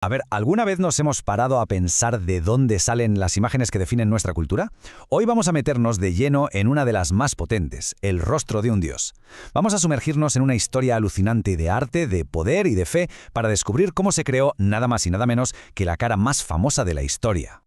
A ver, ¿alguna vez nos hemos parado a pensar de dónde salen las imágenes que definen nuestra cultura? Hoy vamos a meternos de lleno en una de las más potentes, el rostro de un dios. Vamos a sumergirnos en una historia alucinante de arte, de poder y de fe para descubrir cómo se creó nada más y nada menos que la cara más famosa de la historia.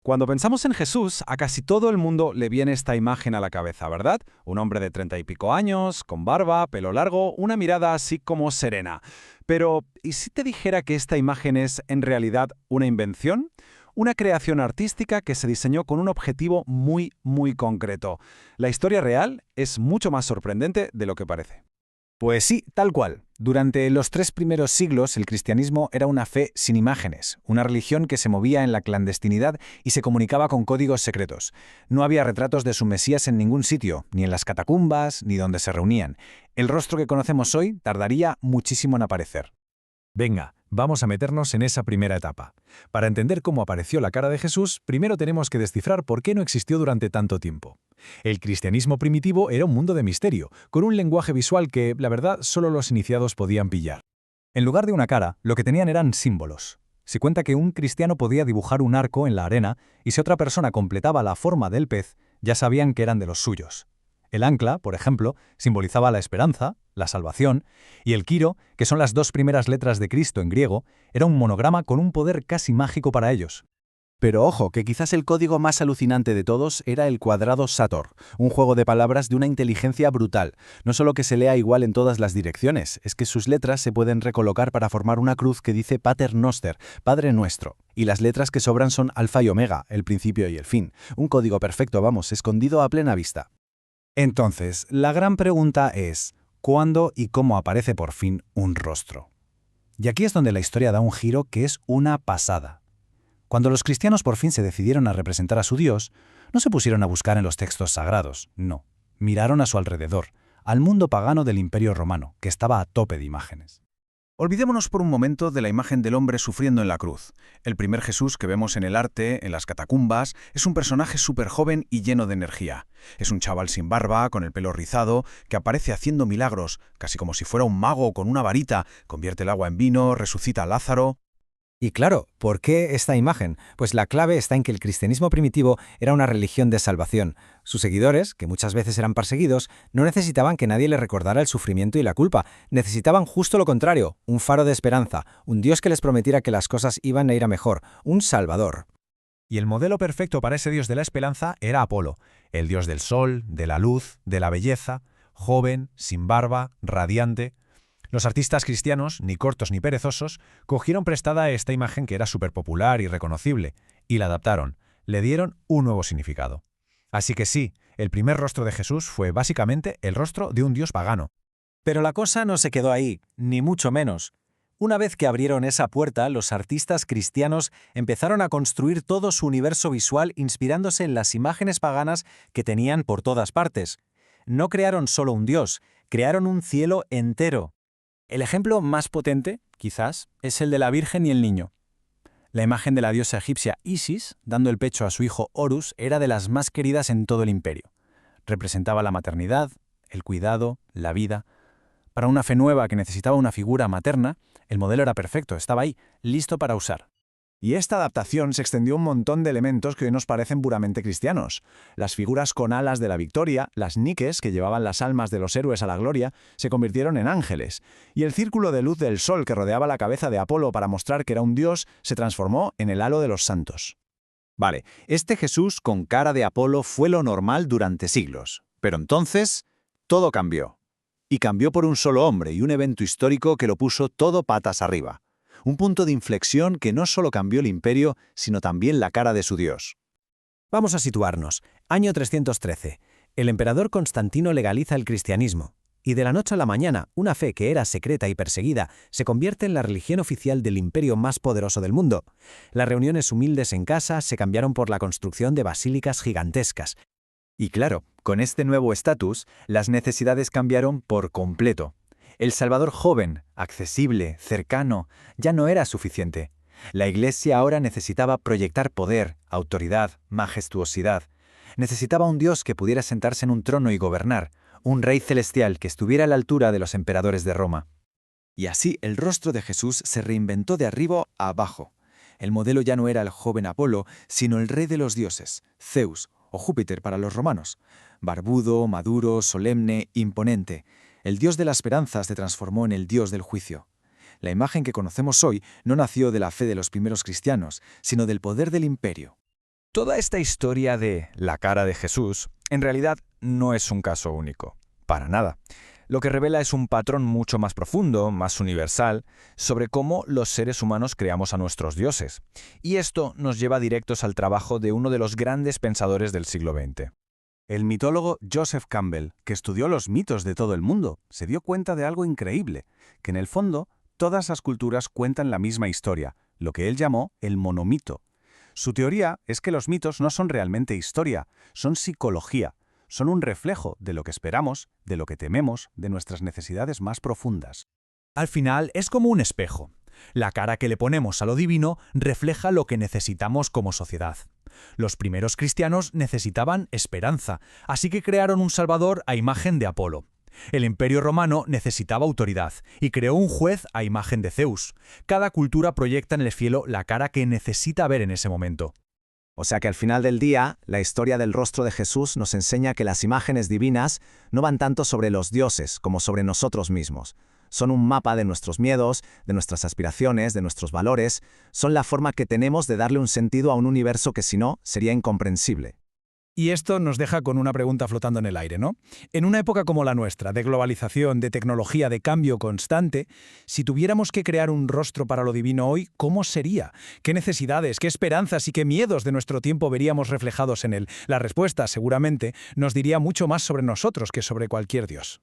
Cuando pensamos en Jesús, a casi todo el mundo le viene esta imagen a la cabeza, ¿verdad? Un hombre de 30 y pico años, con barba, pelo largo, una mirada así como serena. Pero, ¿y si te dijera que esta imagen es, en realidad, una invención? Una creación artística que se diseñó con un objetivo muy concreto. La historia real es mucho más sorprendente de lo que parece. Pues sí, tal cual. Durante los 3 primeros siglos, el cristianismo era una fe sin imágenes, una religión que se movía en la clandestinidad y se comunicaba con códigos secretos. No había retratos de su Mesías en ningún sitio, ni en las catacumbas, ni donde se reunían. El rostro que conocemos hoy tardaría muchísimo en aparecer. Venga, vamos a meternos en esa primera etapa. Para entender cómo apareció la cara de Jesús, primero tenemos que descifrar por qué no existió durante tanto tiempo. El cristianismo primitivo era un mundo de misterio, con un lenguaje visual que, la verdad, solo los iniciados podían pillar. En lugar de una cara, lo que tenían eran símbolos. Se cuenta que un cristiano podía dibujar un arco en la arena y si otra persona completaba la forma del pez, ya sabían que eran de los suyos. El ancla, por ejemplo, simbolizaba la esperanza, la salvación, y el quiro, que son las 2 primeras letras de Cristo en griego, era un monograma con un poder casi mágico para ellos. Pero ojo, que quizás el código más alucinante de todos era el cuadrado Sator, un juego de palabras de una inteligencia brutal. No solo que se lea igual en todas las direcciones, es que sus letras se pueden recolocar para formar una cruz que dice Pater Noster, Padre Nuestro. Y las letras que sobran son alfa y omega, el principio y el fin. Un código perfecto, vamos, escondido a plena vista. Entonces, la gran pregunta es, ¿cuándo y cómo aparece por fin un rostro? Y aquí es donde la historia da un giro que es una pasada. Cuando los cristianos por fin se decidieron a representar a su Dios, no se pusieron a buscar en los textos sagrados, no. Miraron a su alrededor, al mundo pagano del Imperio Romano, que estaba a tope de imágenes. Olvidémonos por un momento de la imagen del hombre sufriendo en la cruz. El primer Jesús que vemos en el arte, en las catacumbas, es un personaje súper joven y lleno de energía. Es un chaval sin barba, con el pelo rizado, que aparece haciendo milagros, casi como si fuera un mago con una varita, convierte el agua en vino, resucita a Lázaro. Y claro, ¿por qué esta imagen? Pues la clave está en que el cristianismo primitivo era una religión de salvación. Sus seguidores, que muchas veces eran perseguidos, no necesitaban que nadie les recordara el sufrimiento y la culpa. Necesitaban justo lo contrario, un faro de esperanza, un Dios que les prometiera que las cosas iban a ir a mejor, un Salvador. Y el modelo perfecto para ese Dios de la esperanza era Apolo, el Dios del sol, de la luz, de la belleza, joven, sin barba, radiante. Los artistas cristianos, ni cortos ni perezosos, cogieron prestada esta imagen que era súper popular y reconocible, y la adaptaron, le dieron un nuevo significado. Así que sí, el primer rostro de Jesús fue básicamente el rostro de un dios pagano. Pero la cosa no se quedó ahí, ni mucho menos. Una vez que abrieron esa puerta, los artistas cristianos empezaron a construir todo su universo visual inspirándose en las imágenes paganas que tenían por todas partes. No crearon solo un dios, crearon un cielo entero. El ejemplo más potente, quizás, es el de la Virgen y el Niño. La imagen de la diosa egipcia Isis, dando el pecho a su hijo Horus, era de las más queridas en todo el imperio. Representaba la maternidad, el cuidado, la vida. Para una fe nueva que necesitaba una figura materna, el modelo era perfecto, estaba ahí, listo para usar. Y esta adaptación se extendió a un montón de elementos que hoy nos parecen puramente cristianos. Las figuras con alas de la victoria, las niques que llevaban las almas de los héroes a la gloria, se convirtieron en ángeles. Y el círculo de luz del sol que rodeaba la cabeza de Apolo para mostrar que era un dios se transformó en el halo de los santos. Vale, este Jesús con cara de Apolo fue lo normal durante siglos. Pero entonces, todo cambió. Y cambió por un solo hombre y un evento histórico que lo puso todo patas arriba. Un punto de inflexión que no solo cambió el imperio, sino también la cara de su Dios. Vamos a situarnos. Año 313. El emperador Constantino legaliza el cristianismo. Y de la noche a la mañana, una fe que era secreta y perseguida se convierte en la religión oficial del imperio más poderoso del mundo. Las reuniones humildes en casa se cambiaron por la construcción de basílicas gigantescas. Y claro, con este nuevo estatus, las necesidades cambiaron por completo. El Salvador joven, accesible, cercano, ya no era suficiente. La Iglesia ahora necesitaba proyectar poder, autoridad, majestuosidad. Necesitaba un Dios que pudiera sentarse en un trono y gobernar, un rey celestial que estuviera a la altura de los emperadores de Roma. Y así el rostro de Jesús se reinventó de arriba a abajo. El modelo ya no era el joven Apolo, sino el rey de los dioses, Zeus, o Júpiter para los romanos. Barbudo, maduro, solemne, imponente. El dios de la esperanza se transformó en el dios del juicio. La imagen que conocemos hoy no nació de la fe de los primeros cristianos, sino del poder del imperio. Toda esta historia de la cara de Jesús, en realidad no es un caso único. Para nada. Lo que revela es un patrón mucho más profundo, más universal, sobre cómo los seres humanos creamos a nuestros dioses. Y esto nos lleva directos al trabajo de uno de los grandes pensadores del siglo XX. El mitólogo Joseph Campbell, que estudió los mitos de todo el mundo, se dio cuenta de algo increíble, que en el fondo todas las culturas cuentan la misma historia, lo que él llamó el monomito. Su teoría es que los mitos no son realmente historia, son psicología, son un reflejo de lo que esperamos, de lo que tememos, de nuestras necesidades más profundas. Al final es como un espejo. La cara que le ponemos a lo divino refleja lo que necesitamos como sociedad. Los primeros cristianos necesitaban esperanza, así que crearon un salvador a imagen de Apolo. El Imperio Romano necesitaba autoridad y creó un juez a imagen de Zeus. Cada cultura proyecta en el cielo la cara que necesita ver en ese momento. O sea que al final del día, la historia del rostro de Jesús nos enseña que las imágenes divinas no van tanto sobre los dioses como sobre nosotros mismos. Son un mapa de nuestros miedos, de nuestras aspiraciones, de nuestros valores. Son la forma que tenemos de darle un sentido a un universo que si no, sería incomprensible. Y esto nos deja con una pregunta flotando en el aire, ¿no? En una época como la nuestra, de globalización, de tecnología, de cambio constante, si tuviéramos que crear un rostro para lo divino hoy, ¿cómo sería? ¿Qué necesidades, qué esperanzas y qué miedos de nuestro tiempo veríamos reflejados en él? La respuesta, seguramente, nos diría mucho más sobre nosotros que sobre cualquier dios.